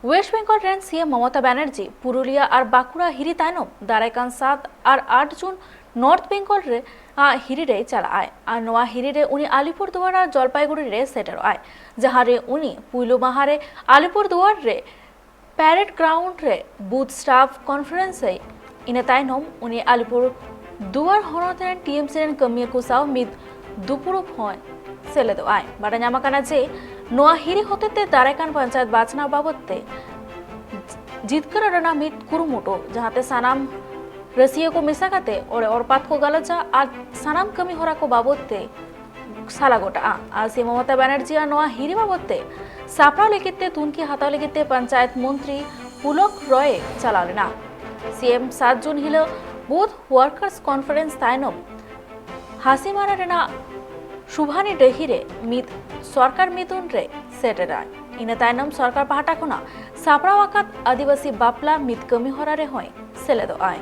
West Bengal রেন CM Mamata Banerjee Purulia আর বাঁকুড়া হিরি তাইনম দারাইकान 7 और 8 जून नॉर्थ बेंगल रे हिरी रे चला आए और नवा हिरी रे उनी आलिपुरदुआर और जलपाईगुड़ी रे सेटर आए जहाँ रे उनी पुइलो माहारे आलिपुरदुआर रे पैरेड ग्राउंड रे बूथ स्टाफ कॉन्फ्रेंस है इन ताइनम उनी आलिपुरदुआर हनत रेन टीएमसी रेन कमिया को साव मिद दुपुरुप होय सेलेदो आए बाड़ा ᱧᱟᱢ ᱟᱠᱟᱱᱟ ᱡᱮ ᱱᱚᱣᱟ ᱦᱤᱨᱤ ᱦᱚᱛᱮᱛᱮ ᱫᱟᱨᱟᱭᱠᱟᱱ ᱯᱚᱧᱪᱟᱭᱮᱛ ᱵᱟᱪᱷᱱᱟᱣ ᱵᱟᱵᱚᱫᱛᱮ जितकर रना मित कुरुमुटो जहाते सानाम रसिया को मिसा काते और औरपात को गलजा आज सानाम कमी होरा को बाबोते साला गोटा आज सी ममता बनर्जी नोआ हिरी बाबोते सापड़ा लेकिते तुनकी हाथाव लेकिते पंचायत मंत्री पुलक रॉय चला लेना सीएम 7 जून हिलो बूथ वर्कर्स कॉन्फ्रेंस ताइनम हासीमारा रेना शुभानी डहिरे मित सरकार मिथुन रे सेटेरा इन ताइनम सरकार पाहटा खुना सापड़ा वाकात आदिवासी बापला मित कमी होरा रे होय सेलेदो आए।